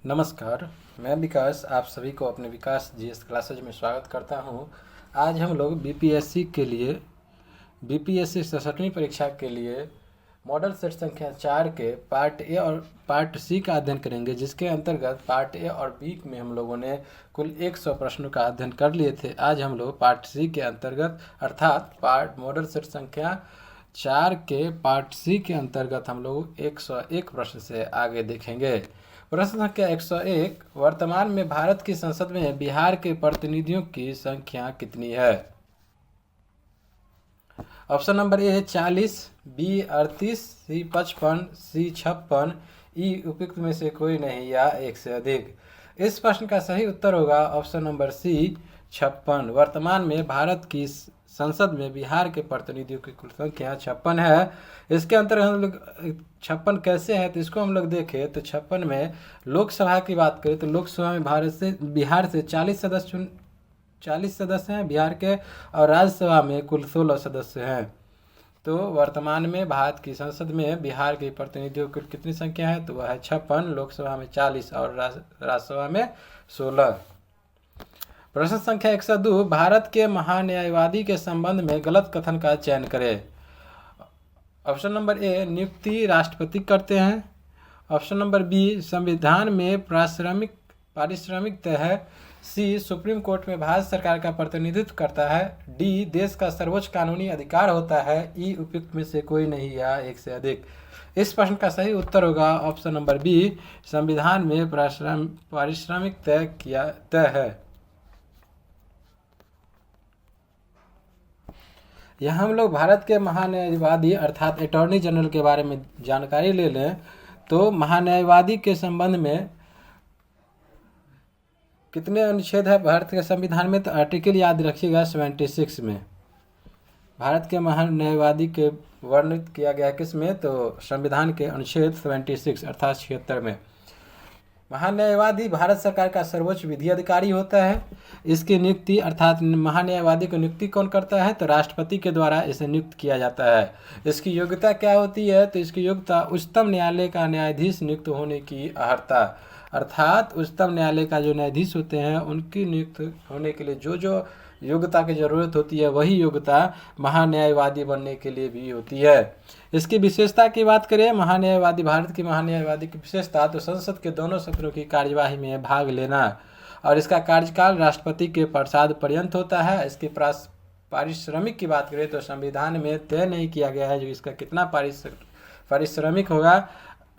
नमस्कार, मैं विकास आप सभी को अपने विकास जीएस क्लासेज में स्वागत करता हूं। आज हम लोग बीपीएससी 67वीं परीक्षा के लिए मॉडल सेट संख्या 4 के पार्ट ए और पार्ट सी का अध्ययन करेंगे, जिसके अंतर्गत पार्ट ए और बी में हम लोगों ने कुल 100 प्रश्नों का अध्ययन कर लिए थे। आज हम लोग पार्ट सी के अंतर्गत अर्थात मॉडल सेट संख्या 4 के पार्ट सी के अंतर्गत हम लोग 101 प्रश्न से आगे देखेंगे। प्रश्न संख्या 101, वर्तमान में भारत की संसद में बिहार के प्रतिनिधियों की संख्या कितनी है? ऑप्शन नंबर ए 40, बी 38, सी 55, सी 56, ई उपयुक्त में से कोई नहीं या एक से अधिक। इस प्रश्न का सही उत्तर होगा ऑप्शन नंबर सी 56। वर्तमान में भारत की संसद में बिहार के प्रतिनिधियों की कुल संख्या 56 है। इसके अंतर्गत हम लोग 56 कैसे है तो इसको हम लोग देखें तो 56 में लोकसभा की बात करें तो लोकसभा में बिहार से 40 सदस्य हैं बिहार के, और राज्यसभा में कुल 16 सदस्य हैं। तो वर्तमान में भारत की संसद में बिहार के प्रतिनिधियों की कितनी संख्या है तो वह है 56, लोकसभा में 40 और राज्यसभा में 16। प्रश्न संख्या 102, भारत के महान्यायवादी के संबंध में गलत कथन का चयन करें। ऑप्शन नंबर ए नियुक्ति राष्ट्रपति करते हैं। ऑप्शन नंबर बी संविधान में पारिश्रमिक तय है। सी सुप्रीम कोर्ट में भारत सरकार का प्रतिनिधित्व करता है। डी देश का सर्वोच्च कानूनी अधिकार होता है। ई उपयुक्त में से कोई नहीं या एक से अधिक। इस प्रश्न का सही उत्तर होगा ऑप्शन नंबर बी संविधान में पारिश्रमिक तय है। यहाँ हम लोग भारत के महान्यायवादी अर्थात अटॉर्नी जनरल के बारे में जानकारी ले लें तो महान्यायवादी के संबंध में कितने अनुच्छेद है भारत के संविधान में, तो आर्टिकल याद रखिएगा 76 में भारत के महान्यायवादी के वर्णित किया गया किसमें तो संविधान के अनुच्छेद 76 अर्थात 76 में। महान्यायवादी भारत सरकार का सर्वोच्च विधि अधिकारी होता है। इसकी नियुक्ति अर्थात महान्यायवादी को नियुक्ति कौन करता है तो राष्ट्रपति के द्वारा इसे नियुक्त किया जाता है। इसकी योग्यता क्या होती है तो इसकी योग्यता उच्चतम न्यायालय का न्यायाधीश नियुक्त होने की अर्हता, अर्थात उच्चतम न्यायालय का जो न्यायाधीश होते हैं उनकी नियुक्त होने के लिए जो योग्यता की जरूरत होती है वही योग्यता महान्यायवादी बनने के लिए भी होती है। इसकी विशेषता की बात करें भारत की महान्यायवादी की विशेषता तो संसद के दोनों सत्रों की कार्यवाही में भाग लेना, और इसका कार्यकाल राष्ट्रपति के प्रसाद पर्यंत होता है। इसकी पारिश्रमिक की बात करें तो संविधान में तय नहीं किया गया है जो इसका कितना पारिश्रमिक होगा,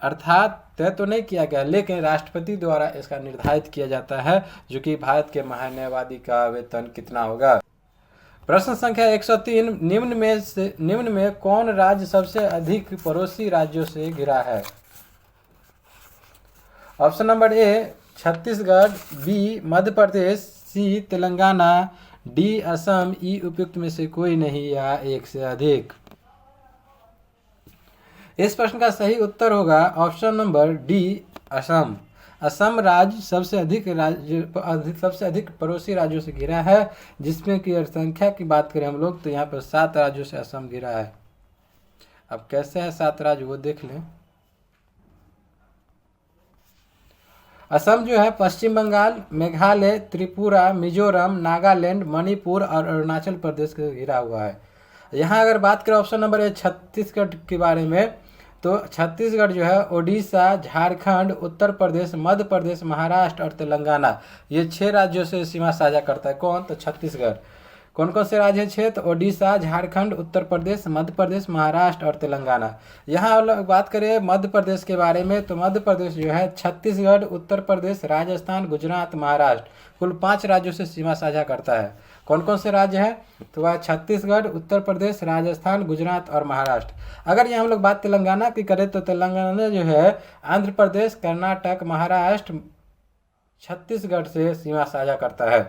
अर्थात तय तो नहीं किया गया लेकिन राष्ट्रपति द्वारा इसका निर्धारित किया जाता है जो कि भारत के महान्यायवादी का वेतन कितना होगा। प्रश्न संख्या 103, निम्न में कौन राज्य सबसे अधिक पड़ोसी राज्यों से घिरा है? Option number A Chhattisgarh, B Madhya Pradesh, C Telangana, D Assam, E उपयुक्त में से कोई नहीं या एक से अधिक। इस प्रश्न का सही उत्तर होगा option number D Assam. Assam राज्य सबसे अधिक पड़ोसी राज्यों से घिरा है, जिसमें कि संख्या की बात करें हम लोग तो यहाँ पर 7 राज्यों से असम घिरा है। अब कैसे है 7 राज्य वो देख लें। असम जो है पश्चिम बंगाल, मेघालय, त्रिपुरा, मिजोरम, नागालैंड, मणिपुर और अरुणाचल प्रदेश से घिरा हुआ है। यहाँ अगर बात करें ऑप्शन नंबर ए छत्तीसगढ़ के बारे में तो छत्तीसगढ़ जो है ओडिशा, झारखंड, उत्तर प्रदेश, मध्य प्रदेश, महाराष्ट्र और तेलंगाना ये 6 राज्यों से सीमा साझा करता है। कौन तो छत्तीसगढ़। कौन कौन से राज्य हैं 6 तो ओडिशा, झारखंड, उत्तर प्रदेश, मध्य प्रदेश, महाराष्ट्र और तेलंगाना। यहाँ लोग बात करें मध्य प्रदेश के बारे में तो मध्य प्रदेश जो है छत्तीसगढ़, उत्तर प्रदेश, राजस्थान, गुजरात, महाराष्ट्र कुल 5 राज्यों से सीमा साझा करता है। कौन कौन से राज्य हैं तो वह छत्तीसगढ़, उत्तर प्रदेश, राजस्थान, गुजरात और महाराष्ट्र। अगर यहाँ हम लोग बात तेलंगाना की करें तो तेलंगाना जो है आंध्र प्रदेश, कर्नाटक, महाराष्ट्र, छत्तीसगढ़ से सीमा साझा करता है।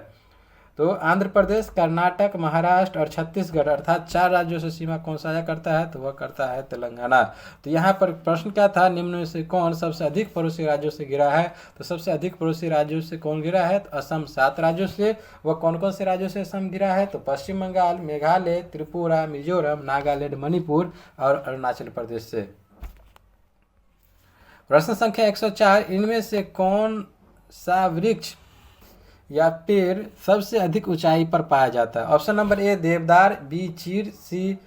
तो आंध्र प्रदेश, कर्नाटक, महाराष्ट्र और छत्तीसगढ़ अर्थात 4 राज्यों से सीमा कौन साझा करता है तो वह करता है तेलंगाना। तो यहाँ पर प्रश्न क्या था, निम्न में से कौन सबसे अधिक पड़ोसी राज्यों से घिरा है तो सबसे अधिक पड़ोसी राज्यों से कौन घिरा है तो असम 7 राज्यों से। वह कौन कौन से राज्यों से असम घिरा है तो पश्चिम बंगाल, मेघालय, त्रिपुरा, मिजोरम, नागालैंड, मणिपुर और अरुणाचल प्रदेश से। प्रश्न संख्या 104, इनमें से कौन सा वृक्ष या पेड़ सबसे अधिक ऊंचाई पर पाया जाता है? ऑप्शन नंबर ए देवदार, बी चीड़, सी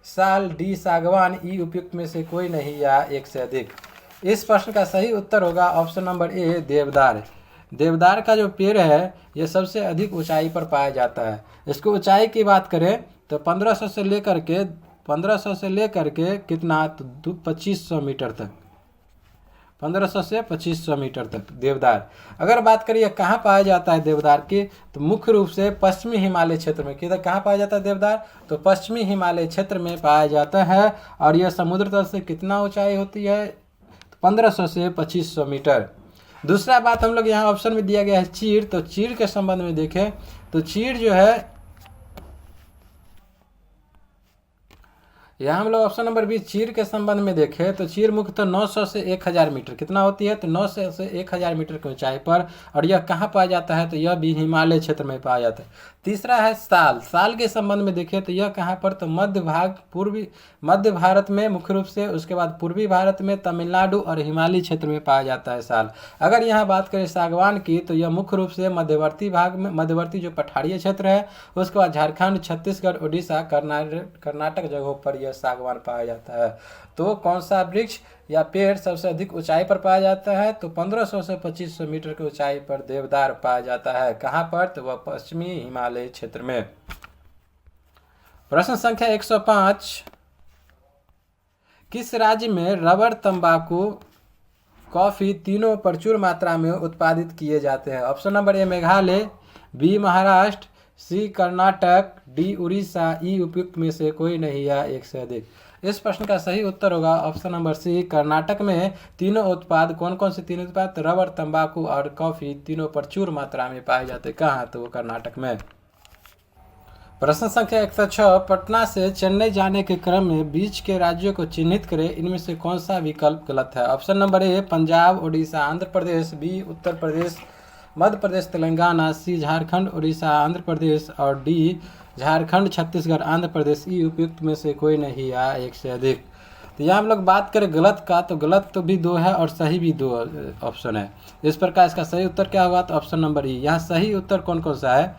साल, डी सागवान, ई उपयुक्त में से कोई नहीं या एक से अधिक। इस प्रश्न का सही उत्तर होगा ऑप्शन नंबर ए देवदार। देवदार का जो पेड़ है ये सबसे अधिक ऊंचाई पर पाया जाता है। इसको ऊंचाई की बात करें तो 1500 से लेकर के कितना, तो 2500 मीटर तक, 1500 से 2500 मीटर तक देवदार। अगर बात करिए कहाँ पाया जाता है देवदार की, तो मुख्य रूप से पश्चिमी हिमालय क्षेत्र में। किधर कहाँ पाया जाता है देवदार, तो पश्चिमी हिमालय क्षेत्र में पाया जाता है। और यह समुद्र तल से कितना ऊंचाई होती है, तो 1500 से 2500 मीटर। दूसरा बात हम लोग यहाँ ऑप्शन में दिया गया है चीड़, तो चीड़ के संबंध में देखें तो चीड़ जो है, यहाँ हम लोग ऑप्शन नंबर बी चीड़ के संबंध में देखें तो चीड़ मुख्यतः 900 से 1000 मीटर कितना होती है, तो 900 से 1000 मीटर की ऊंचाई पर। और यह कहाँ पाया जाता है, तो यह भी हिमालय क्षेत्र में पाया जाता है। तीसरा है साल। साल के संबंध में देखें तो यह कहाँ पर, तो मध्य भारत में मुख्य रूप से, उसके बाद पूर्वी भारत में, तमिलनाडु और हिमालयी क्षेत्र में पाया जाता है साल। अगर यहाँ बात करें सागवान की तो यह मुख्य रूप से मध्यवर्ती भाग में, मध्यवर्ती जो पठारीय क्षेत्र है, उसके बाद झारखंड, छत्तीसगढ़, उड़ीसा, कर्नाटक जगहों पर यह सागवान पाया जाता है। तो कौन सा वृक्ष या पेड़ सबसे अधिक ऊंचाई पर पाया जाता है, तो 1500 से 2500 मीटर की ऊंचाई पर देवदार पाया जाता है। कहाँ पर, तो वह पश्चिमी हिमालय क्षेत्र में। प्रश्न संख्या 105, किस राज्य में रबर, तंबाकू, कॉफी तीनों प्रचुर मात्रा में उत्पादित किए जाते हैं? Option number A Meghalaya, B Maharashtra, C Karnataka, D Orissa, E उपयुक्त में से कोई नहीं या एक से अधिक। इस प्रश्न का सही उत्तर होगा ऑप्शन नंबर सी कर्नाटक में तीनों उत्पाद। कौन कौन से तीनों उत्पाद, तो रबर, तंबाकू और कॉफी तीनों प्रचुर मात्रा में पाए जाते हैं। कहाँ, तो वो कर्नाटक में। प्रश्न संख्या 106, पटना से चेन्नई जाने के क्रम में बीच के राज्यों को चिन्हित करें, इनमें से कौन सा विकल्प गलत है? Option number A Punjab, Orissa, Andhra Pradesh, B Uttar Pradesh, Madhya Pradesh, Telangana, C Jharkhand, Orissa, Andhra Pradesh और डी झारखंड, छत्तीसगढ़, आंध्र प्रदेश, ई उपयुक्त में से कोई नहीं या एक से अधिक। तो यहाँ हम लोग बात करें गलत का, तो गलत तो भी 2 है और सही भी 2 ऑप्शन है। इस प्रकार इसका सही उत्तर क्या होगा, तो ऑप्शन नंबर ई। यहाँ सही उत्तर कौन कौन सा है,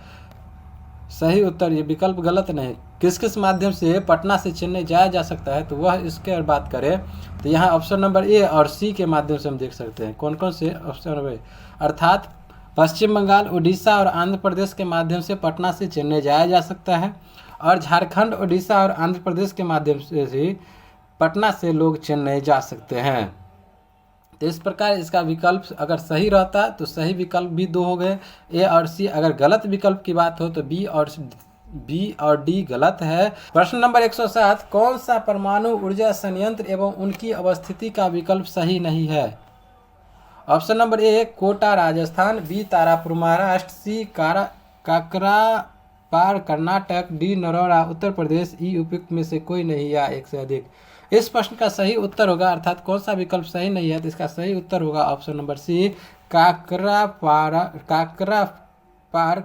सही उत्तर, ये विकल्प गलत नहीं। किस किस माध्यम से पटना से चेन्नई जाया जा सकता है, तो वह इसके अगर बात करें तो यहाँ ऑप्शन नंबर ए और सी के माध्यम से हम देख सकते हैं। कौन कौन से, ऑप्शन नंबर ए अर्थात पश्चिम बंगाल, उड़ीसा और आंध्र प्रदेश के माध्यम से पटना से चेन्नई जाया जा सकता है, और झारखंड, उड़ीसा और आंध्र प्रदेश के माध्यम से ही पटना से लोग चेन्नई जा सकते हैं। तो इस प्रकार इसका विकल्प अगर सही रहता तो सही विकल्प भी 2 हो गए, ए और सी। अगर गलत विकल्प की बात हो तो बी और डी गलत है। प्रश्न नंबर 107, कौन सा परमाणु ऊर्जा संयंत्र एवं उनकी अवस्थिति का विकल्प सही नहीं है? Option number A Kota Rajasthan, B Tarapur Maharashtra, C Kakrapar Karnataka, D Narora Uttar Pradesh, E उपयुक्त में से कोई नहीं या एक से अधिक। इस प्रश्न का सही उत्तर होगा, अर्थात कौन सा विकल्प सही नहीं है, तो इसका सही उत्तर होगा option number C Kakrapar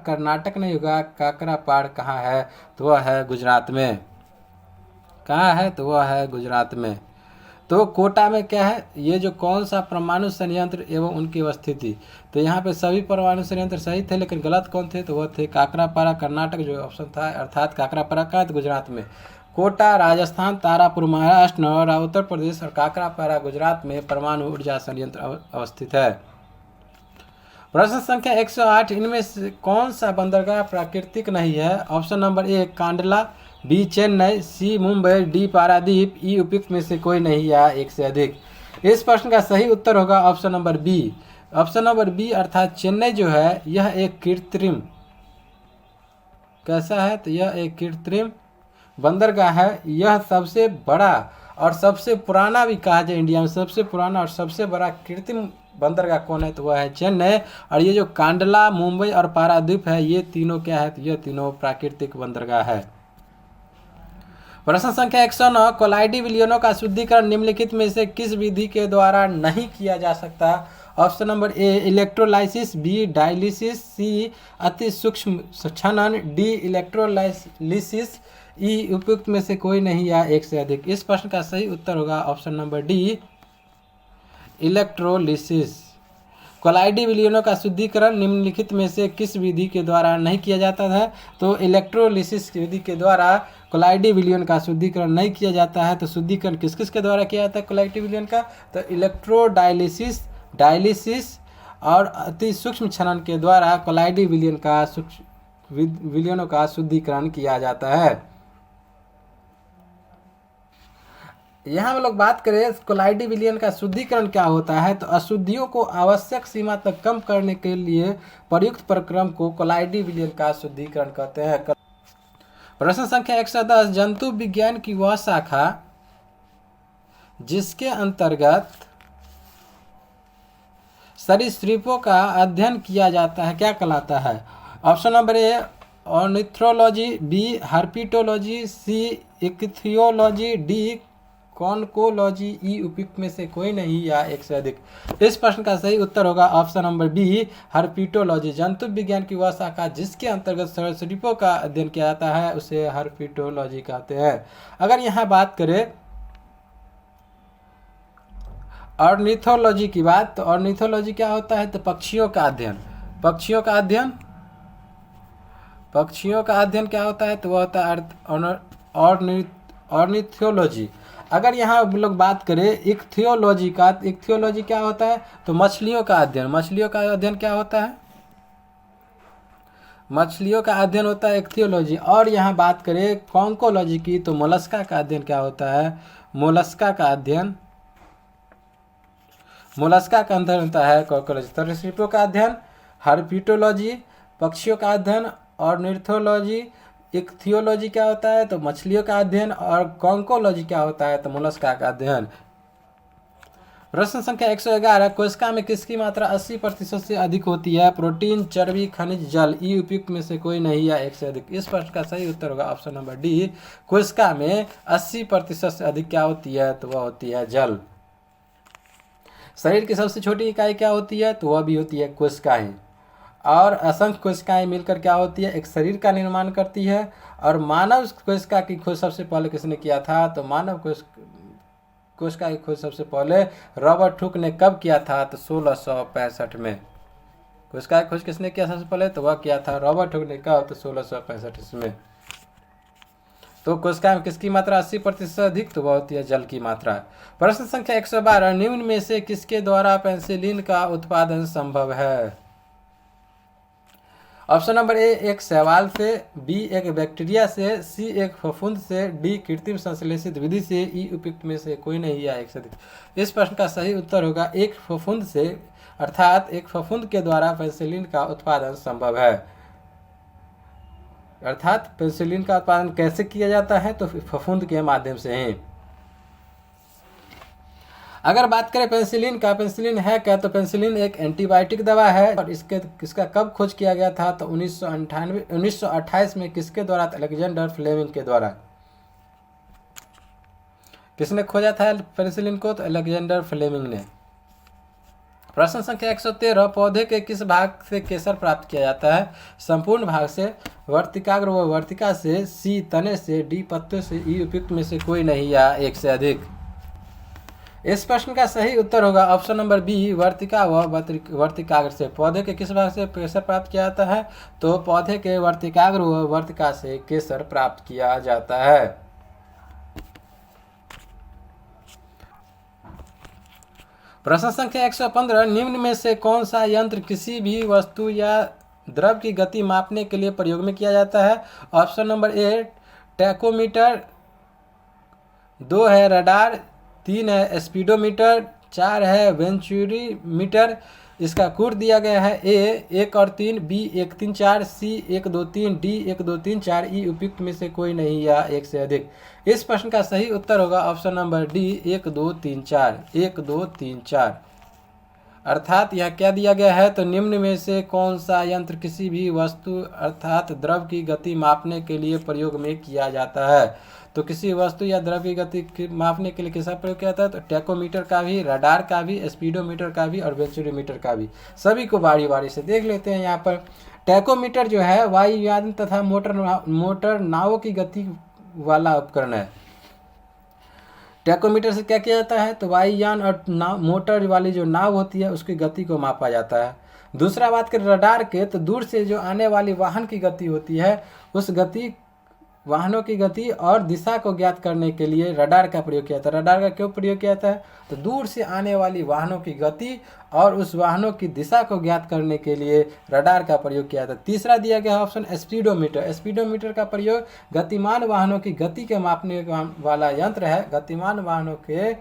Karnataka नहीं होगा। काकरापार कहाँ है, तो वह है गुजरात में। कहाँ है, तो वह है गुजरात में। तो कोटा में क्या है, ये जो कौन सा परमाणु संयंत्र एवं उनकी अवस्थिति, तो यहाँ पे सभी परमाणु संयंत्र सही थे, लेकिन गलत कौन थे, तो वह थे काकरापारा कर्नाटक जो ऑप्शन था, अर्थात काकरापारा कहाँ है, तो गुजरात में। कोटा राजस्थान, तारापुर महाराष्ट्र, नरोरा उत्तर प्रदेश और काकरापारा गुजरात में परमाणु ऊर्जा संयंत्र अवस्थित है। प्रश्न संख्या 108, इनमें से कौन सा बंदरगाह प्राकृतिक नहीं है? Option number A Kandla, B Chennai, C Mumbai, D Paradip, E उपयुक्त में से कोई नहीं या एक से अधिक। इस प्रश्न का सही उत्तर होगा option number B. Option number B अर्थात चेन्नई जो है यह एक कृत्रिम, कैसा है, तो यह एक कृत्रिम बंदरगाह है। यह सबसे बड़ा और सबसे पुराना भी कहा जाए, इंडिया में सबसे पुराना और सबसे बड़ा कृत्रिम बंदरगाह कौन है, तो वह है चेन्नई। और ये जो कांडला, मुंबई और पारादीप है, ये तीनों क्या है, तो ये तीनों प्राकृतिक बंदरगाह है। प्रश्न संख्या 109, कोलाइडी विलयनों का शुद्धिकरण निम्नलिखित में से किस विधि के द्वारा नहीं किया जा सकता? Option number A electrolysis, B dialysis, C अति सूक्ष्म क्षनन, डी इलेक्ट्रोलाइसिस, ई उपयुक्त में से कोई नहीं या एक से अधिक। इस प्रश्न का सही उत्तर होगा ऑप्शन नंबर डी इलेक्ट्रोलिसिस। कोलाइडी विलयनों का शुद्धिकरण निम्नलिखित में से किस विधि के द्वारा नहीं किया जाता है? तो इलेक्ट्रोलिसिस विधि के द्वारा कोलाइडी विलयन का शुद्धिकरण नहीं किया जाता है। तो शुद्धिकरण किस किस के द्वारा किया जाता है कोलाइडी विलयन का? तो इलेक्ट्रोडायलिसिस, डायलिसिस और अति सूक्ष्म छनन के द्वारा कोलाइडी विलयन का विलयनों का शुद्धिकरण किया जाता है। यहाँ हम लोग बात करें कोलाइडी विलयन का शुद्धिकरण क्या होता है, तो अशुद्धियों को आवश्यक सीमा तक कम करने के लिए प्रयुक्त प्रक्रम को कोलाइडी विलयन का शुद्धिकरण कहते हैं। प्रश्न संख्या 110, जंतु विज्ञान की वह शाखा जिसके अंतर्गत सरीसृपों का अध्ययन किया जाता है क्या कहलाता है? Option number A ornithology, B herpetology, C ichthyology, D conchology, E उपयुक्त में से कोई नहीं या एक से अधिक। इस प्रश्न का सही उत्तर होगा ऑप्शन नंबर बी हर्पिटोलॉजी। जंतु विज्ञान की वह शाखा जिसके अंतर्गत सरीसृपों का अध्ययन किया जाता है उसे हर्पिटोलॉजी कहते हैं। अगर यहाँ बात करें ऑर्निथोलॉजी की बात, तो ऑर्निथोलॉजी क्या होता है? तो पक्षियों का अध्ययन। पक्षियों का अध्ययन क्या होता है? तो वह होता है ऑर्निथोलॉजी। अगर यहाँ हम लोग बात करें इक्थियोलॉजी का, इक्थियोलॉजी क्या होता है? तो मछलियों का अध्ययन। मछलियों का अध्ययन क्या होता है? मछलियों का अध्ययन होता है इक्थियोलॉजी। और यहाँ बात करें कॉन्कोलॉजी की, तो मोलस्का का अध्ययन क्या होता है? मोलस्का का अध्ययन, मोलस्का का अध्ययन होता है कॉन्कोलॉजी। सरीसृपों का अध्ययन हर्पिटोलॉजी, पक्षियों का अध्ययन ऑर्निथोलॉजी, इक्थियोलॉजी क्या होता है? तो मछलियों का अध्ययन, और कॉन्कोलॉजी क्या होता है? तो मोलस्का का अध्ययन। प्रश्न संख्या 111, कोशिका में किसकी मात्रा 80% से अधिक होती है? प्रोटीन, चर्बी, खनिज, जल, ई उपयुक्त में से कोई नहीं या एक से अधिक। इस प्रश्न का सही उत्तर होगा ऑप्शन नंबर डी, कोशिका में 80% से अधिक क्या होती है? तो वह होती है जल। शरीर की सबसे छोटी इकाई क्या होती है? तो वह भी होती है कोशिकाएं। और असंख्य कोशिकाएं मिलकर क्या होती है? एक शरीर का निर्माण करती है। और मानव कोशिका की खोज सबसे पहले किसने किया था? तो मानव कोशिका की खोज सबसे पहले रॉबर्ट हुक ने कब किया था? तो 1665 में। कोशिका की खोज किसने किया सबसे पहले? तो वह किया था रॉबर्ट हुक ने। कब? तो 1665 में। तो कोशिका में किसकी मात्रा 80% से अधिक? तो वह होती है जल की मात्रा। प्रश्न संख्या 112, निम्न में से किसके द्वारा पेनिसिलिन का उत्पादन संभव है? ऑप्शन नंबर ए एक शैवाल से, बी एक बैक्टीरिया से, सी एक फफूंद से, डी कृत्रिम संश्लेषित विधि से, ई उपयुक्त में से कोई नहीं या एक से अधिक। इस प्रश्न का सही उत्तर होगा एक फफूंद से, अर्थात एक फफूंद के द्वारा पेनिसिलिन का उत्पादन संभव है। अर्थात पेनिसिलिन का उत्पादन कैसे किया जाता है? तो फफूंद के माध्यम से ही। अगर बात करें पेनिसिलिन का, पेनिसिलिन है क्या? तो पेनिसिलिन एक एंटीबायोटिक दवा है। और इसका कब खोज किया गया था? तो 1928 में। किसके द्वारा? अलेक्जेंडर फ्लेमिंग के द्वारा। किसने खोजा था पेनिसिलिन को? तो अलेक्जेंडर फ्लेमिंग ने। प्रश्न संख्या 113, पौधे के किस भाग से केसर प्राप्त किया जाता है? संपूर्ण भाग से, वर्तिकाग्र व वर्तिका से, सी तने से, डी पत्तों से, ई उपयुक्त में से कोई नहीं या एक से अधिक। इस प्रश्न का सही उत्तर होगा ऑप्शन नंबर बी वर्तिका व वर्तिकाग्र से। पौधे के किस भाग से केसर प्राप्त किया जाता है? तो पौधे के वर्तिकाग्र व वर्तिका से केसर प्राप्त किया जाता है। प्रश्न संख्या 115, निम्न में से कौन सा यंत्र किसी भी वस्तु या द्रव की गति मापने के लिए प्रयोग में किया जाता है? ऑप्शन नंबर ए टैकोमीटर, 2 है रडार, 3 है स्पीडोमीटर, 4 है वेंचुरी मीटर। इसका कोड दिया गया है ए 1 और 3, बी 1 3 4, सी 1 2 3, डी 1 2 3 4, ई उपयुक्त में से कोई नहीं या एक से अधिक। इस प्रश्न का सही उत्तर होगा ऑप्शन नंबर डी 1 2 3 4, 1 2 3 4। अर्थात यह क्या दिया गया है? तो निम्न में से कौन सा यंत्र किसी भी वस्तु अर्थात द्रव की गति मापने के लिए प्रयोग में किया जाता है? तो किसी वस्तु या द्रव की गति मापने के लिए किसका प्रयोग किया जाता है? तो टैकोमीटर का भी, रडार का भी, स्पीडोमीटर का भी और वेंचुरीमीटर का भी। सभी को बारी बारी से देख लेते हैं। यहाँ पर टैकोमीटर जो है वायुयान तथा मोटर नावों की गति वाला उपकरण है। टैकोमीटर से क्या किया जाता है, तो वायुयान और मोटर वाली जो नाव होती है उसकी गति को मापा जाता है। दूसरा बात करें रडार के, तो दूर से जो आने वाली वाहन की गति होती है उस वाहनों की गति और दिशा को ज्ञात करने के लिए रडार का प्रयोग किया जाता है। रडार का क्यों प्रयोग किया जाता है, तो दूर से आने वाली वाहनों की गति और उस वाहनों की दिशा को ज्ञात करने के लिए रडार का प्रयोग किया जाता है। तीसरा दिया गया ऑप्शन स्पीडोमीटर। स्पीडोमीटर का प्रयोग गतिमान वाहनों की गति के मापने वाला यंत्र है। गतिमान वाहनों के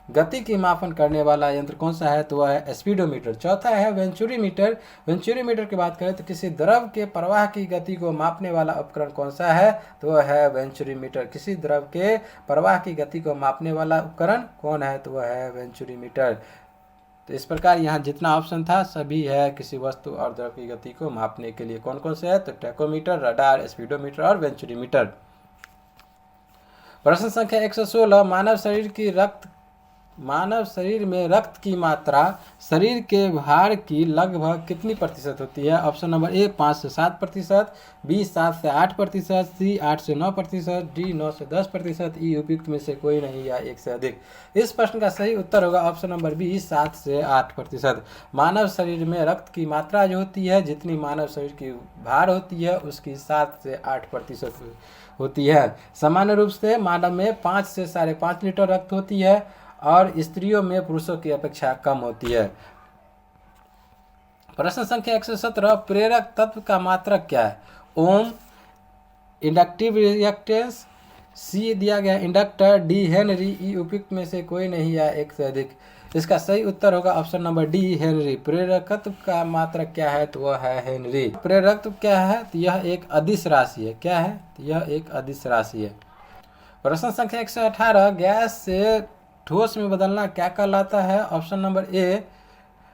गति की मापन करने वाला यंत्र कौन सा है, तो वह है स्पीडोमीटर। चौथा है वेंचुरीमीटर। वेंचुरीमीटर की बात करें तो किसी द्रव के प्रवाह की गति को मापने वाला उपकरण कौन सा है, तो वह है वेंचुरीमीटर। किसी द्रव के प्रवाह की गति को मापने वाला उपकरण कौन है, तो वह है वेंचुरीमीटर। तो इस प्रकार यहाँ जितना ऑप्शन था सभी है किसी वस्तु और द्रव की गति को मापने के लिए। कौन कौन से है, तो टैकोमीटर, रडार, स्पीडोमीटर और वेंचुरीमीटर। प्रश्न संख्या 116, मानव शरीर में रक्त की मात्रा शरीर के भार की लगभग कितनी प्रतिशत होती है। ऑप्शन नंबर ए 5 से 7%, बी 7 से 8%, सी 8 से 9%, डी 9 से 10%, ई उपयुक्त में से कोई नहीं या एक से अधिक। इस प्रश्न का सही उत्तर होगा ऑप्शन नंबर बी 7 से 8%। मानव शरीर में रक्त की मात्रा जो होती है, जितनी मानव शरीर की भार होती है उसकी 7 से 8% होती है। सामान्य रूप से मानव में 5 से 5.5 लीटर रक्त होती है और स्त्रियों में पुरुषों की अपेक्षा कम होती है। प्रश्न संख्या 117, प्रेरक तत्व का मात्रक क्या है। ओम, इंडक्टिव रिएक्टेंस, सी दिया गया इंडक्टर, डी हेनरी, ई उपयुक्त में से कोई नहीं या एक से अधिक। इसका सही उत्तर होगा ऑप्शन नंबर डी हेनरी। प्रेरकत्व का मात्रक क्या है, तो वह है हेनरी। प्रेरकत्व क्या है, तो यह एक अदिश राशि है। क्या है, तो यह एक अदिश राशि है। प्रश्न संख्या 118, गैस से ठोस में बदलना क्या कहलाता है। ऑप्शन नंबर ए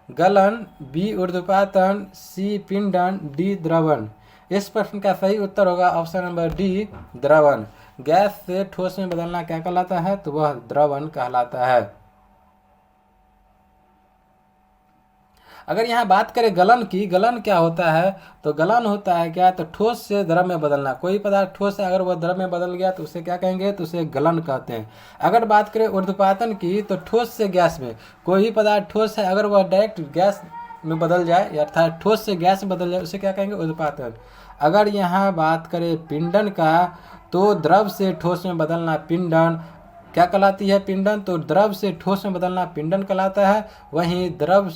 गलन, बी ऊर्ध्वपातन, सी पिंडन, डी द्रवण। इस प्रश्न का सही उत्तर होगा ऑप्शन नंबर डी द्रवण। गैस से ठोस में बदलना क्या कहलाता है, तो वह द्रवण कहलाता है। अगर यहाँ बात करें गलन की, गलन क्या होता है, तो गलन होता है क्या, तो ठोस से द्रव में बदलना। कोई पदार्थ ठोस है अगर वह द्रव में बदल गया तो उसे क्या कहेंगे, तो उसे गलन कहते हैं। अगर बात करें ऊर्ध्वपातन की, तो ठोस से गैस में, कोई पदार्थ ठोस है अगर वह डायरेक्ट गैस में बदल जाए अर्थात ठोस से गैस में बदल जाए उसे क्या कहेंगे, ऊर्ध्वपातन। अगर यहाँ बात करें पिंडन का, तो द्रव से ठोस में बदलना पिंडन क्या कहलाती है, पिंडन। तो द्रव से ठोस में बदलना पिंडन कहलाता है। वहीं द्रव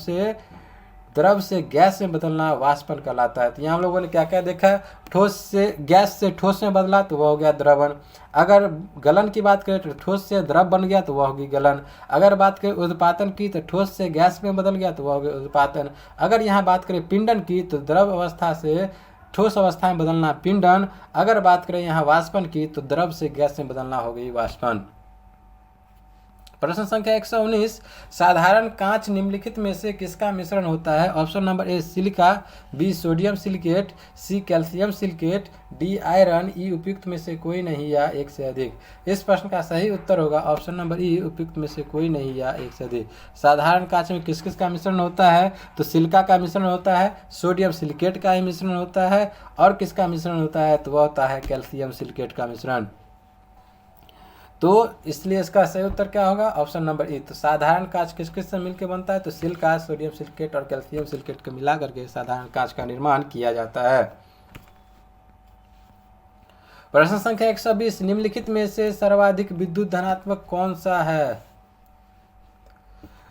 से गैस में बदलना वाष्पन कहलाता है। तो यहाँ हम लोगों ने क्या क्या देखा, ठोस से गैस से ठोस में बदला तो वह हो गया द्रवण। अगर गलन की बात करें तो ठोस से द्रव बन गया तो वह होगी गलन। अगर बात करें ऊर्ध्वपातन की, तो ठोस से गैस में बदल गया तो वह हो गया ऊर्ध्वपातन। अगर यहाँ बात करें पिंडन की, तो द्रव अवस्था से ठोस अवस्था में बदलना पिंडन। अगर बात करें यहाँ वाष्पन की, तो द्रव से गैस में बदलना हो गई वाष्पन। प्रश्न संख्या 119, साधारण कांच निम्नलिखित में से किसका मिश्रण होता है। Option number A silica, B sodium silicate, C calcium silicate, D iron, E उपयुक्त में से कोई नहीं या एक से अधिक। इस प्रश्न का सही उत्तर होगा ऑप्शन नंबर ई उपयुक्त में से कोई नहीं या एक से अधिक। साधारण कांच में किस किस का मिश्रण होता है, तो सिलिका का मिश्रण होता है, सोडियम सिलिकेट का ही मिश्रण होता है, और किसका मिश्रण होता है, तो वह होता है कैल्शियम सिलिकेट का मिश्रण। तो इसलिए इसका सही उत्तर क्या होगा, ऑप्शन नंबर ई। तो साधारण कांच किस किस से मिलकर बनता है, तो सिलिका, सोडियम सिलिकेट और कैल्शियम सिलिकेट को मिला करके साधारण कांच का निर्माण किया जाता है। प्रश्न संख्या 120, निम्नलिखित में से सर्वाधिक विद्युत धनात्मक कौन सा है।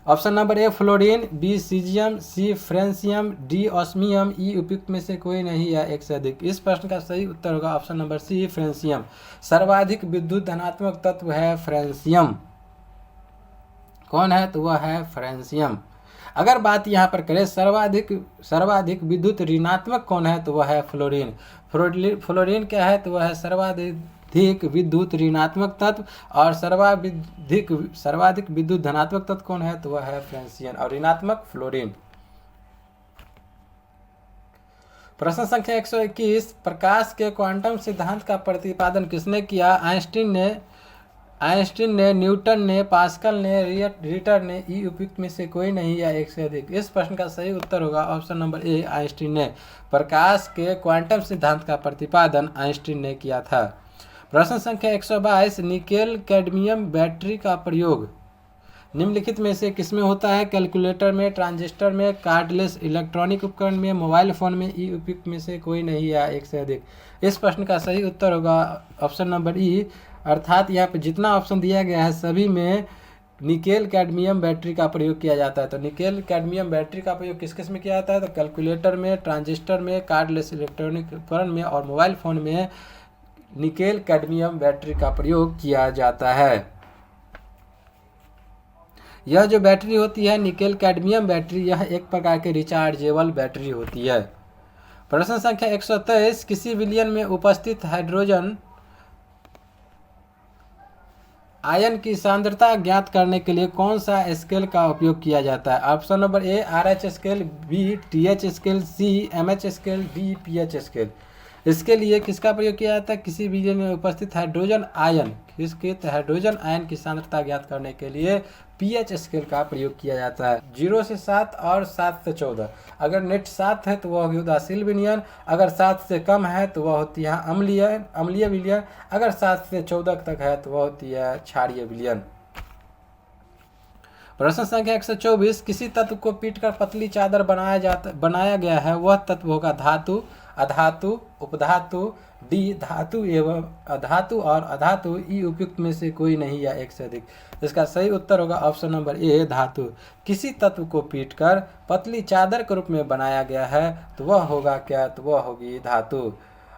Option number A fluorine, B caesium, C francium, D osmium, E उपयुक्त में से कोई नहीं या एक से अधिक। इस प्रश्न का सही उत्तर होगा ऑप्शन नंबर सी फ्रेंसियम। सर्वाधिक विद्युत धनात्मक तत्व है फ्रेंसियम। कौन है, तो वह है फ्रेंसियम। अगर बात यहाँ पर करें सर्वाधिक विद्युत ऋणात्मक कौन है, तो वह है फ्लोरीन। फ्लोरीन क्या है, तो वह है सर्वाधिक विद्युत ऋणात्मक तत्व, और सर्वाधिक विद्युत धनात्मक तत्व कौन है, तो वह है फ्रेंसियम, और ऋणात्मक फ्लोरीन। प्रश्न संख्या 121, प्रकाश के क्वांटम सिद्धांत का प्रतिपादन किसने किया। आइंस्टीन ने, न्यूटन ने, पास्कल ने, रिटर ने, ई उपयुक्त में से कोई नहीं या एक से अधिक। इस प्रश्न का सही उत्तर होगा ऑप्शन नंबर ए आइंस्टीन ने। प्रकाश के क्वांटम सिद्धांत का प्रतिपादन आइंस्टीन ने किया था। प्रश्न संख्या 122, निकेल कैडमियम बैटरी का प्रयोग निम्नलिखित में से किसमें होता है? कैलकुलेटर में, ट्रांजिस्टर में, कार्डलेस इलेक्ट्रॉनिक उपकरण में, मोबाइल फोन में, ई उपयुक्त में से कोई नहीं या एक से अधिक। इस प्रश्न का सही उत्तर होगा ऑप्शन नंबर ई, अर्थात यहाँ पे जितना ऑप्शन दिया गया है सभी में निकेल कैडमियम बैटरी का प्रयोग किया जाता है। तो निकेल कैडमियम बैटरी का प्रयोग किस किस में किया जाता है? तो कैलकुलेटर में, ट्रांजिस्टर में, कार्डलेस इलेक्ट्रॉनिक उपकरण में और मोबाइल फोन में निकेल कैडमियम बैटरी का प्रयोग किया जाता है। यह जो बैटरी होती है निकेल कैडमियम बैटरी, यह एक प्रकार के रिचार्जेबल बैटरी होती है। प्रश्न संख्या 123, किसी विलयन में उपस्थित हाइड्रोजन आयन की सांद्रता ज्ञात करने के लिए कौन सा स्केल का उपयोग किया जाता है? Option number A RH scale, B TH scale, C MH scale, D pH scale. इसके लिए किसका प्रयोग किया जाता है? किसी विलयन में उपस्थित हाइड्रोजन आयन, किसके हाइड्रोजन आयन की सांद्रता ज्ञात करने के लिए pH स्केल का प्रयोग किया जाता है। 0 से 7 और 7 से 14। अगर नेट 7 है तो वह होगी उदासीन विलयन, अगर 7 से कम है तो वह होती है अम्लीय विलयन, अगर 7 से 14 तक है तो वह होती है क्षारीय विलयन। प्रश्न संख्या 124, किसी तत्व को पीटकर पतली चादर बनाया गया है, वह तत्व होगा धातु, अधातु, उपधातु, डी धातु एवं अधातु और अधातु, ई उपयुक्त में से कोई नहीं या एक से अधिक। इसका सही उत्तर होगा ऑप्शन नंबर ए धातु। किसी तत्व को पीटकर पतली चादर के रूप में बनाया गया है तो वह होगा क्या? तो वह होगी धातु।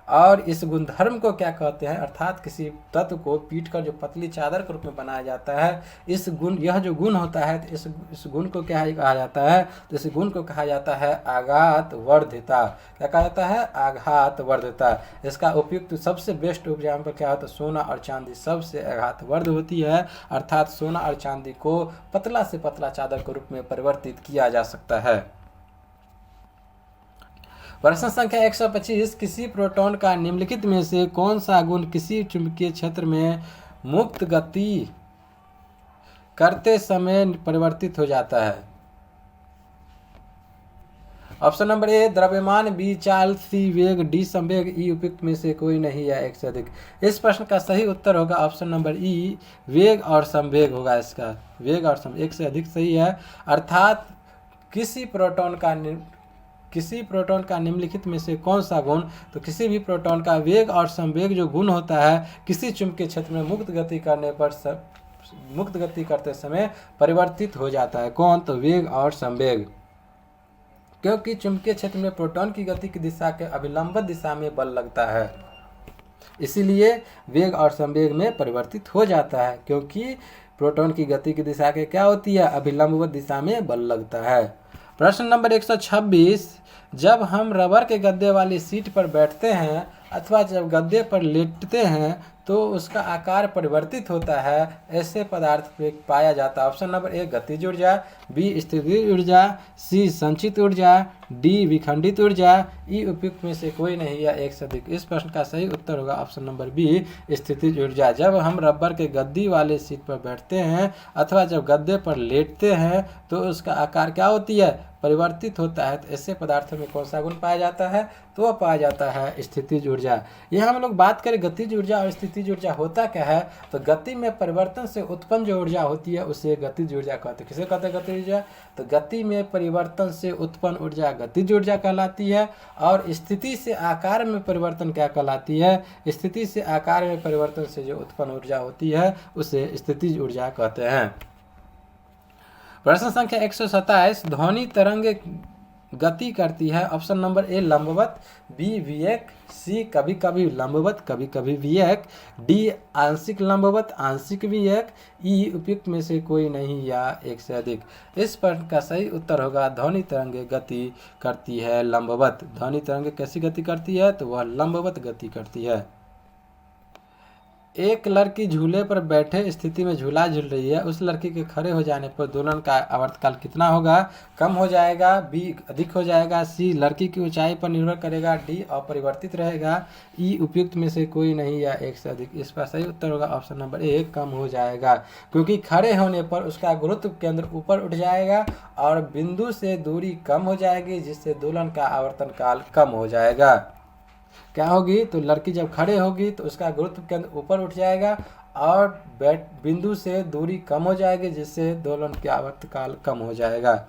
और इस गुणधर्म को क्या कहते हैं? अर्थात किसी तत्व को पीटकर जो पतली चादर के रूप में बनाया जाता है, यह जो गुण होता है तो इस गुण को क्या कहा जाता है? तो इस गुण को कहा जाता है आघात वर्धिता। क्या कहा जाता है? आघात वर्धिता। इसका उपयुक्त सबसे बेस्ट एग्जाम्पल क्या होता है? सोना और चांदी सबसे आघात वर्ध होती है, अर्थात सोना और चांदी को पतला से पतला चादर के रूप में परिवर्तित किया जा सकता है। प्रश्न संख्या 125, किसी प्रोटॉन का निम्नलिखित में से कौन सा गुण किसी चुंबकीय क्षेत्र में मुक्त गति करते समय परिवर्तित हो जाता है? ऑप्शन नंबर ए द्रव्यमान, बी चाल, सी वेग, डी संवेग, ई उपयुक्त में से कोई नहीं या एक से अधिक। इस प्रश्न का सही उत्तर होगा ऑप्शन नंबर ई वेग और संवेग होगा। इसका वेग और संवेग एक से अधिक सही है, अर्थात किसी प्रोटॉन का निम्नलिखित में से कौन सा गुण? तो किसी भी प्रोटॉन का वेग और संवेग जो गुण होता है किसी चुंबकीय क्षेत्र में मुक्त गति करते समय परिवर्तित हो जाता है। कौन? तो वेग और संवेग। क्योंकि चुंबकीय क्षेत्र में प्रोटॉन की गति की दिशा के अभिलंबित दिशा में बल लगता है, इसीलिए वेग और संवेग में परिवर्तित हो जाता है। क्योंकि प्रोटॉन की गति की दिशा के क्या होती है? अभिलंबित दिशा में बल लगता है। प्रश्न नंबर 126, जब हम रबर के गद्दे वाली सीट पर बैठते हैं अथवा जब गद्दे पर लेटते हैं तो उसका आकार परिवर्तित होता है, ऐसे पदार्थ में पाया जाता है। ऑप्शन नंबर ए गतिज ऊर्जा, बी स्थितिज ऊर्जा, सी संचित ऊर्जा, डी विखंडित ऊर्जा, ई उपयुक्त में से कोई नहीं या एक से अधिक। इस प्रश्न का सही उत्तर होगा ऑप्शन नंबर बी स्थितिज ऊर्जा। जब हम रबर के गद्दी वाले सीट पर बैठते हैं अथवा जब गद्दे पर लेटते हैं तो उसका आकार क्या होती है? परिवर्तित होता है। तो ऐसे पदार्थों में कौन सा गुण पाया जाता है? तो वह पाया जाता है स्थितिज ऊर्जा। यह हम लोग बात करें गतिज ऊर्जा और स्थितिज ऊर्जा होता क्या है? तो गति में परिवर्तन से उत्पन्न जो ऊर्जा होती है उसे गतिज ऊर्जा कहते हैं। किसे कहते हैं गतिज ऊर्जा? तो गति में परिवर्तन से उत्पन्न ऊर्जा गतिज ऊर्जा कहलाती है। और स्थिति से आकार में परिवर्तन क्या कहलाती है? स्थिति से आकार में परिवर्तन से जो उत्पन्न ऊर्जा होती है उसे स्थितिज ऊर्जा कहते हैं। प्रश्न संख्या 127, ध्वनि तरंग गति करती है। ऑप्शन नंबर ए लंबवत, बी वियक, सी कभी कभी लंबवत कभी कभी वियक, डी आंशिक लंबवत आंशिक वियक, ई उपयुक्त में से कोई नहीं या एक से अधिक। इस प्रश्न का सही उत्तर होगा ध्वनि तरंग गति करती है लंबवत। ध्वनि तरंग कैसी गति करती है? तो वह लंबवत गति करती है। एक लड़की झूले पर बैठे स्थिति में झूला झूल रही है, उस लड़की के खड़े हो जाने पर दोलन का आवर्तकाल कितना होगा? कम हो जाएगा, बी अधिक हो जाएगा, सी लड़की की ऊंचाई पर निर्भर करेगा, डी अपरिवर्तित रहेगा, ई उपयुक्त में से कोई नहीं या एक से अधिक। इसका सही उत्तर होगा ऑप्शन नंबर ए कम हो जाएगा, क्योंकि खड़े होने पर उसका गुरुत्व केंद्र ऊपर उठ जाएगा और बिंदु से दूरी कम हो जाएगी, जिससे दोलन का आवर्तन काल कम हो जाएगा। क्या होगी, तो लड़की जब खड़े होगी तो उसका गुरुत्व केंद्र ऊपर उठ जाएगा और बिंदु से दूरी कम हो जाएगी, जिससे दोलन की आवर्तकाल कम हो जाएगा।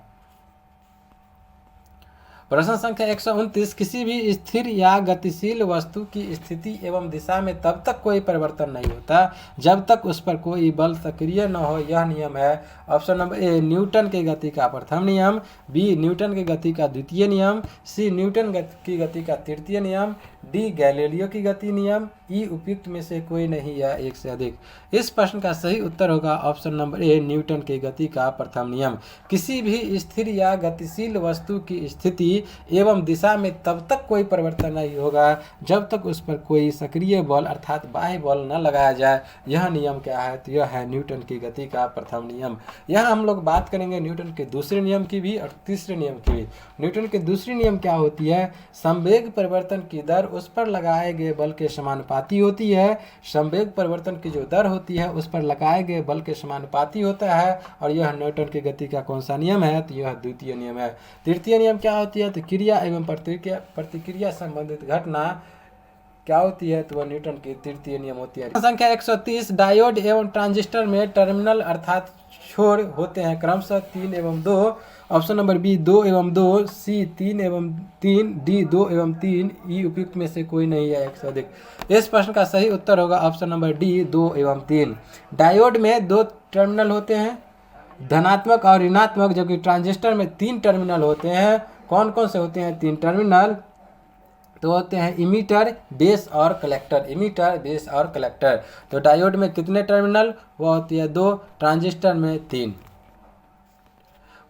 प्रश्न संख्या 129, किसी भी स्थिर या गतिशील वस्तु की स्थिति एवं दिशा में तब तक कोई परिवर्तन नहीं होता जब तक उस पर कोई बल सक्रिय न हो, यह नियम है। ऑप्शन नंबर ए न्यूटन की गति का प्रथम नियम, बी न्यूटन की गति का द्वितीय नियम, सी न्यूटन की गति का तृतीय नियम, डी गैलीलियो की गति नियम, ई उपयुक्त में से कोई नहीं या एक से अधिक। इस प्रश्न का सही उत्तर होगा ऑप्शन नंबर ए न्यूटन की गति का प्रथम नियम। किसी भी स्थिर या गतिशील वस्तु की स्थिति एवं दिशा में तब तक कोई परिवर्तन नहीं होगा जब तक उस पर कोई सक्रिय बल अर्थात बाह्य बल न लगाया जाए। यह नियम क्या है, तो यह है न्यूटन की गति का प्रथम नियम। यह हम लोग बात करेंगे न्यूटन के दूसरे नियम की भी और तीसरे नियम की भी। न्यूटन के दूसरी नियम क्या होती है, संवेग परिवर्तन की दर उस पर लगाए गए बल के समानुपाती होती है। संवेग परिवर्तन की जो दर होती है उस पर लगाए गए बल के समानुपाती होता है, और यह न्यूटन की गति का कौन सा नियम है, तो यह द्वितीय नियम है। तृतीय नियम क्या होती है, तो क्रिया एवं प्रतिक्रिया संबंधित घटना क्या होती है, तो वह न्यूटन की तृतीय नियम होती है। संख्या 130, डायोड एवं ट्रांजिस्टर में टर्मिनल अर्थात छोर होते हैं क्रमशः 3 एवं 2। ऑप्शन नंबर बी 2 एवं 2, सी 3 एवं 3, डी 2 एवं 3, ई उपयुक्त में से कोई नहीं है एक से अधिक। इस प्रश्न का सही उत्तर होगा ऑप्शन नंबर डी 2 एवं 3। डायोड में 2 टर्मिनल होते हैं, धनात्मक और ऋणात्मक, जबकि ट्रांजिस्टर में 3 टर्मिनल होते हैं। कौन कौन से होते हैं 3 टर्मिनल, तो होते हैं इमीटर, बेस और कलेक्टर। इमीटर, बेस और कलेक्टर। तो डायोड में कितने टर्मिनल, वो होती है 2, ट्रांजिस्टर में 3।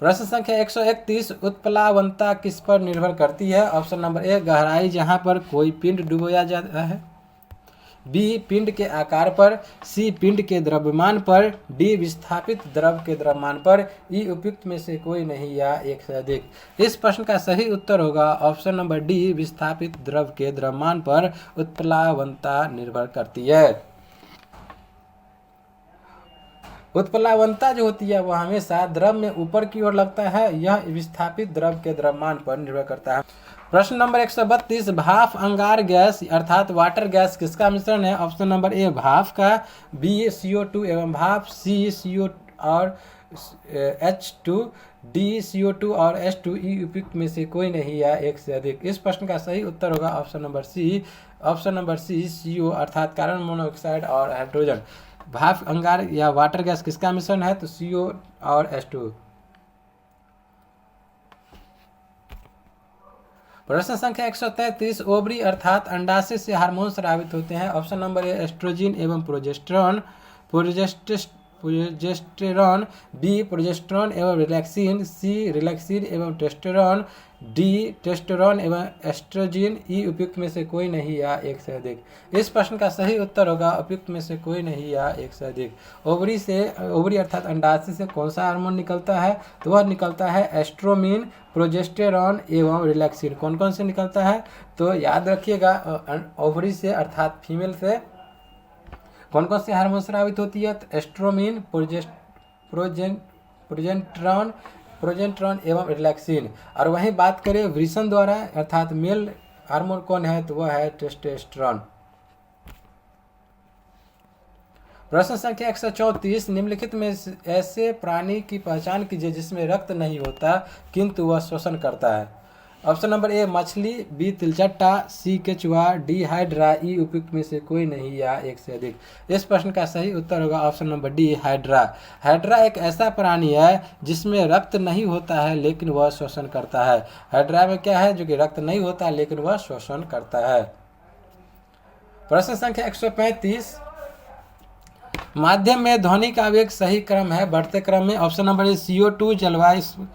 प्रश्न संख्या 131, उत्प्लावनता किस पर निर्भर करती है। ऑप्शन नंबर ए गहराई जहां पर कोई पिंड डुबोया जाता है, बी पिंड के आकार पर, सी पिंड के द्रव्यमान पर, डी विस्थापित द्रव के द्रव्यमान पर, ई उपयुक्त में से कोई नहीं या एक से अधिक। इस प्रश्न का सही उत्तर होगा ऑप्शन नंबर डी विस्थापित द्रव के द्रव्यमान पर उत्प्लावनता निर्भर करती है। उत्प्लावनता जो होती है वह हमेशा द्रव में ऊपर की ओर लगता है, यह विस्थापित द्रव के द्रव्यमान पर निर्भर करता है। प्रश्न नंबर 132, भाप अंगार गैस अर्थात वाटर गैस किसका मिश्रण है। ऑप्शन नंबर ए भाप का, बी CO2 एवं भाप, सी CO और H2, डी CO2 और H2, ई उपयुक्त में से कोई नहीं या एक से अधिक। इस प्रश्न का सही उत्तर होगा option number C. Option number C CO अर्थात कार्बन मोनोऑक्साइड और हाइड्रोजन। भाप अंगार या वाटर गैस किसका मिश्रण है, तो CO और H2। प्रश्न संख्या 133, ओवरी अर्थात अंडाशय से हार्मोन स्रावित होते हैं। ऑप्शन नंबर ए एस्ट्रोजन एवं प्रोजेस्टेरॉन, बी प्रोजेस्टेरॉन एवं रिलैक्सिन, सी रिलैक्सिन एवं टेस्टोस्टेरॉन, डी टेस्टोस्टेरॉन एवं एस्ट्रोजन, ई उपयुक्त में से कोई नहीं या एक से अधिक। इस प्रश्न का सही उत्तर होगा उपयुक्त में से कोई नहीं या एक से अधिक। ओवरी अर्थात अंडाशय से कौन सा हार्मोन निकलता है, तो वह निकलता है एस्ट्रोमिन, प्रोजेस्टेरॉन एवं रिलैक्सिन। कौन कौन से निकलता है, तो याद रखिएगा ओवरी से अर्थात फीमेल से कौन कौन से हार्मोन स्रावित होती है, तो एस्ट्रोमिन, प्रोजेस्टेरॉन एवं रिलैक्सिन। और वहीं बात करें वृषण द्वारा अर्थात मेल हार्मोन कौन है, तो वह है टेस्टोस्टेरॉन। प्रश्न संख्या 134, निम्नलिखित में ऐसे प्राणी की पहचान कीजिए जिसमें रक्त नहीं होता किंतु वह श्वसन करता है। ऑप्शन नंबर ए मछली, बी तिलचट्टा, सी केचुआ, डी हाइड्रा, ई उपयुक्त में से कोई नहीं या एक से अधिक। इस प्रश्न का सही उत्तर होगा option number D hydra. Hydra एक ऐसा प्राणी है जिसमें रक्त नहीं होता है लेकिन वह श्वसन करता है। हाइड्रा में क्या है, जो कि रक्त नहीं होता है लेकिन वह श्वसन करता है। प्रश्न संख्या 135, माध्यम में ध्वनि का वेग सही क्रम है बढ़ते क्रम में। ऑप्शन नंबर ए CO2 जलवाष्प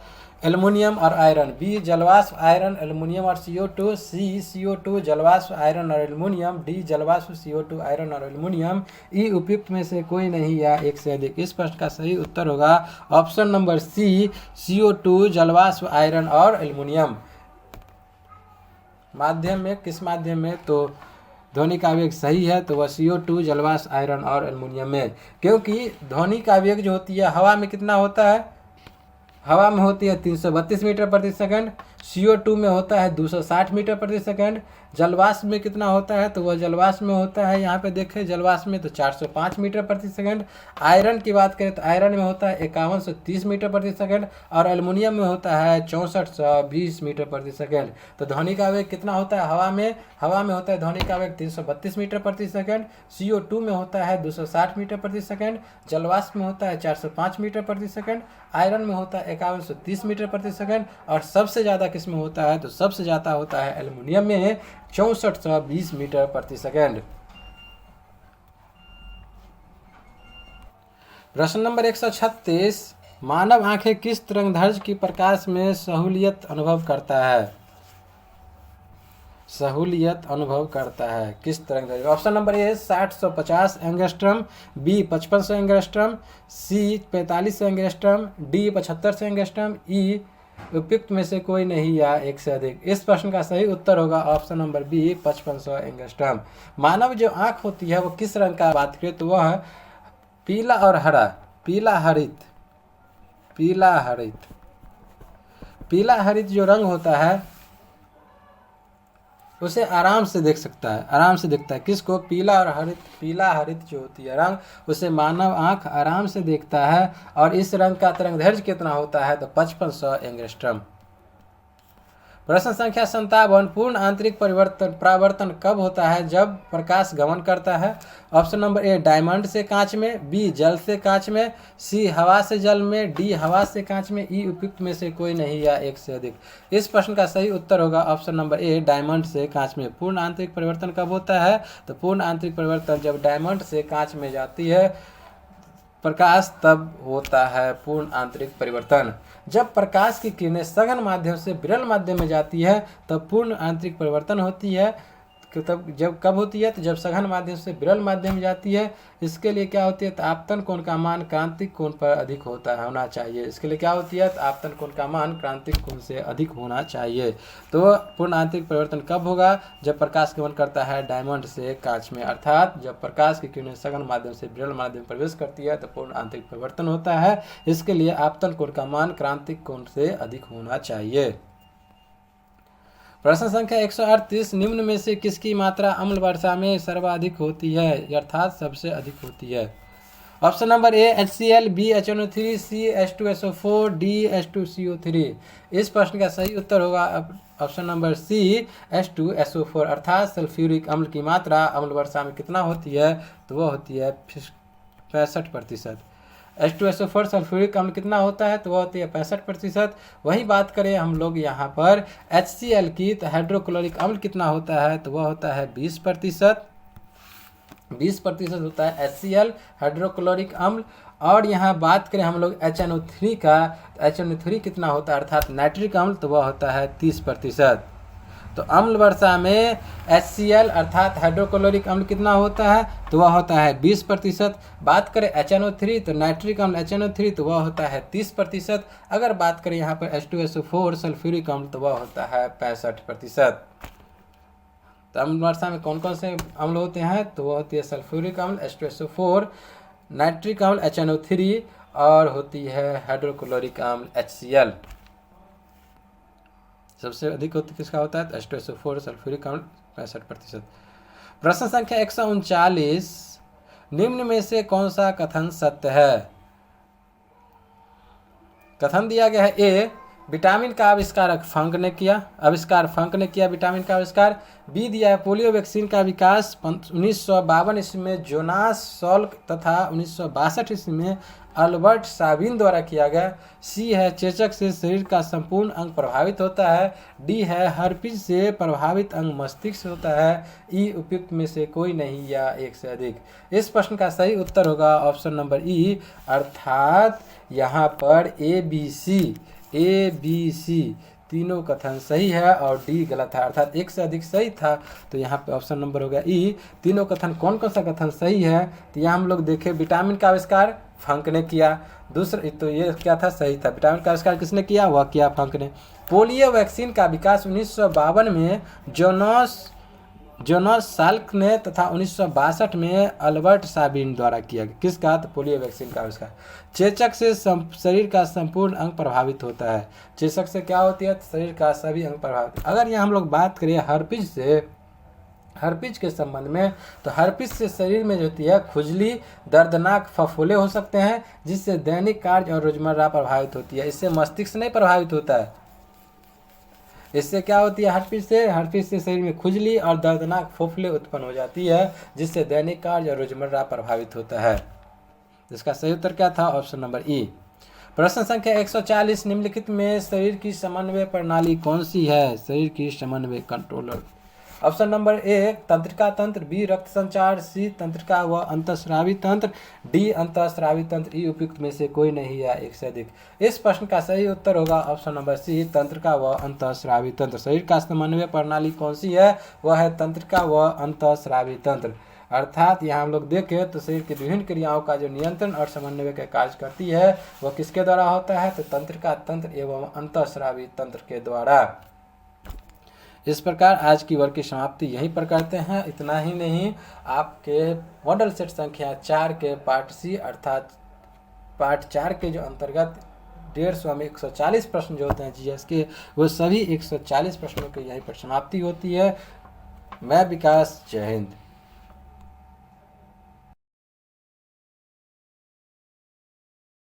एल्युमिनियम और आयरन, बी जलवाष्प आयरन एल्युमिनियम और CO2, सी CO2 जलवाष्प आयरन और एल्युमिनियम, डी जलवाष्प CO2 आयरन और एल्युमिनियम, ई उपयुक्त में से कोई नहीं या एक से अधिक। इस प्रश्न का सही उत्तर होगा ऑप्शन नंबर सी CO2 जलवाष्प आयरन और एल्युमिनियम। माध्यम में किस माध्यम में, तो ध्वनि का वेग सही है तो वह CO2 जलवाष्प आयरन और एल्युमिनियम में, क्योंकि ध्वनि का वेग जो होती है हवा में कितना होता है, हवा में होती है 332 मीटर प्रति सेकंड। CO2 में होता है 260 मीटर प्रति सेकंड। जलवाष्प में कितना होता है, तो वह जलवाष्प में होता है, यहाँ पे देखें जलवाष्प में तो 405 मीटर प्रति सेकंड। आयरन की बात करें तो आयरन में होता है 5130 मीटर प्रति सेकंड और एल्युमिनियम में होता है 6420 मीटर प्रति सेकंड। तो ध्वनि का वेग कितना होता है हवा में होता है ध्वनि का वेग 332 मीटर प्रति सेकंड। CO2 में होता है 260 मीटर प्रति सेकंड। जलवाष्प में होता है 405 मीटर प्रति सेकंड। आयरन में होता है 5130 मीटर प्रति सेकंड और सबसे ज़्यादा किस में होता है, तो सबसे ज़्यादा होता है एल्युमिनियम में 6420 मीटर प्रति सेकंड। प्रश्न नंबर 136, मानव आंखें किस तरंगदैर्घ्य की प्रकाश में सहूलियत अनुभव करता है? सहूलियत अनुभव करता है किस तरंगदैर्घ्य? Option number A 60-150 angstrom, B 5500 angstrom, C 4500 angstrom, D 7500 angstrom, E उपयुक्त में से कोई नहीं या एक से अधिक। इस प्रश्न का सही उत्तर होगा ऑप्शन नंबर बी 5500 एंगस्ट्रम। मानव जो आंख होती है वो किस रंग का बात करें तो वह पीला और हरा, पीला हरित जो रंग होता है उसे आराम से देख सकता है, आराम से देखता है। किसको? पीला हरित जो होती है रंग, उसे मानव आंख आराम से देखता है। और इस रंग का तरंगदैर्घ्य कितना होता है, तो 5500 एंगस्ट्रम। प्रश्न संख्या 57, पूर्ण आंतरिक परावर्तन कब होता है? जब प्रकाश गमन करता है। ऑप्शन नंबर ए डायमंड से कांच में, बी जल से कांच में, सी हवा से जल में, डी हवा से कांच में, ई उपयुक्त में से कोई नहीं या एक से अधिक। इस प्रश्न का सही उत्तर होगा ऑप्शन नंबर ए डायमंड से कांच में। पूर्ण आंतरिक परिवर्तन कब होता है, तो पूर्ण आंतरिक परिवर्तन जब डायमंड से कांच में जाती है प्रकाश, तब होता है पूर्ण आंतरिक परिवर्तन। जब प्रकाश की किरणें सघन माध्यम से विरल माध्यम में जाती है तब पूर्ण आंतरिक परिवर्तन होती है। तब जब कब होती है, तो जब सघन माध्यम से विरल माध्यम में जाती है। इसके लिए क्या होती है, तो आपतन कोण का मान क्रांतिक कोण पर अधिक होना चाहिए। इसके लिए क्या होती है, तो आपतन कोण का मान क्रांतिक कोण से अधिक होना चाहिए। तो पूर्ण आंतरिक परिवर्तन कब होगा, जब प्रकाश गमन करता है डायमंड से कांच में, अर्थात जब प्रकाश की किरणें सघन माध्यम से विरल माध्यम में प्रवेश करती है तो पूर्ण आंतरिक परिवर्तन होता है। इसके लिए आपतन कोण का मान क्रांतिक कोण से अधिक होना चाहिए। प्रश्न संख्या 138, निम्न में से किसकी मात्रा अम्ल वर्षा में सर्वाधिक होती है, अर्थात सबसे अधिक होती है? Option number A HCl, B HNO3, C H2SO4, D H2CO3। इस प्रश्न का सही उत्तर होगा ऑप्शन नंबर सी H2SO4, अर्थात सल्फ्यूरिक अम्ल की मात्रा अम्ल वर्षा में कितना होती है, तो वह होती है 65%। H2SO4 सल्फ्यूरिक अम्ल कितना होता है, तो वह होती है 65%। वही बात करें हम लोग यहाँ पर HCl की, तो हाइड्रोक्लोरिक अम्ल कितना होता है, तो वह होता है 20%। 20% होता है HCl हाइड्रोक्लोरिक अम्ल। और यहाँ बात करें हम लोग HNO3 का, तो HNO3 कितना होता है, अर्थात नाइट्रिक अम्ल, तो वह होता है 30%। तो अम्ल वर्षा में HCl अर्थात हाइड्रोक्लोरिक अम्ल कितना होता है, तो वह होता है 20%। बात करें HNO3 तो नाइट्रिक अम्ल HNO3 तो वह होता है 30%। अगर बात करें यहाँ पर H2SO4 सल्फ्यूरिक अम्ल तो वह होता है 65%। तो अम्ल वर्षा में कौन कौन से अम्ल होते हैं, तो वह होती है सल्फ्यूरिक अम्ल H2SO4, नाइट्रिक अम्ल HNO3 और होती है हाइड्रोक्लोरिक अम्ल HCl। सबसे अधिक किसका होता है, H2SO4 सल्फ्यूरिक अम्ल 65%। प्रश्न संख्या 139, निम्न में से कौन सा कथन सत्य है? कथन दिया गया है ए विटामिन का आविष्कार फंक ने किया विटामिन का आविष्कार। बी दिया है पोलियो वैक्सीन का विकास 1952 ईस्वी में जोनास सॉल्क तथा 1962 ईस्वी में अल्बर्ट साबिन द्वारा किया गया। सी है चेचक से शरीर का संपूर्ण अंग प्रभावित होता है। डी है हर्पिज से प्रभावित अंग मस्तिष्क होता है। ई उपयुक्त में से कोई नहीं या एक से अधिक। इस प्रश्न का सही उत्तर होगा ऑप्शन नंबर ई, अर्थात यहाँ पर ए बी सी तीनों कथन सही है और डी गलत है, अर्थात एक से अधिक सही था। तो यहाँ पे ऑप्शन नंबर हो गया ई। तीनों कथन कौन कौन सा कथन सही है, तो यहाँ हम लोग देखें विटामिन का आविष्कार फंक ने किया। दूसरा तो ये क्या था, सही था। विटामिन का आविष्कार किसने किया, वह किया फंक ने। पोलियो वैक्सीन का विकास 1952 में जोनास साल्क ने तथा 1962 में अल्बर्ट साबिन द्वारा किया गया। किसका? तो पोलियो वैक्सीन का उसका। चेचक से शरीर का संपूर्ण अंग प्रभावित होता है। चेचक से क्या होती है? तो शरीर का सभी अंग प्रभावित। अगर यहाँ हम लोग बात करें हर्पिज से, हर्पिज के संबंध में, तो हर्पिज से शरीर में जो होती है खुजली, दर्दनाक फफोले हो सकते हैं, जिससे दैनिक कार्य और रोजमर्रा प्रभावित होती है। इससे मस्तिष्क नहीं प्रभावित होता है। इससे क्या होती है? हर्पिज से शरीर में खुजली और दर्दनाक फफोले उत्पन्न हो जाती है, जिससे दैनिक कार्य और रोजमर्रा प्रभावित होता है। इसका सही उत्तर क्या था? ऑप्शन नंबर ई। प्रश्न संख्या 140, निम्नलिखित में शरीर की समन्वय प्रणाली कौन सी है? शरीर की समन्वय कंट्रोलर। ऑप्शन नंबर ए तंत्रिका तंत्र, बी रक्त संचार, सी तंत्रिका व अंतःस्रावी तंत्र, डी अंतःस्रावी तंत्र। ई उपयुक्त में से कोई नहीं है एक से अधिक। इस प्रश्न का सही उत्तर होगा ऑप्शन नंबर सी तंत्रिका व अंतःस्रावी तंत्र। शरीर का समन्वय प्रणाली कौन सी है? वह है तंत्रिका व अंतःस्रावी तंत्र। अर्थात यहाँ हम लोग देखें तो शरीर की विभिन्न क्रियाओं का जो नियंत्रण और समन्वय का कार्य करती है वह किसके द्वारा होता है? तो तंत्रिका तंत्र एवं अंतःस्रावी तंत्र के द्वारा। इस प्रकार आज की वर्ग की समाप्ति यहीं पर करते हैं। इतना ही नहीं, आपके मॉडल सेट संख्या 4 के पार्ट सी अर्थात पार्ट 4 के जो अंतर्गत 150 में 140 प्रश्न जो होते हैं जीएस के, वो सभी 140 प्रश्नों की यहीं पर समाप्ति होती है। मैं विकास, जय हिंद।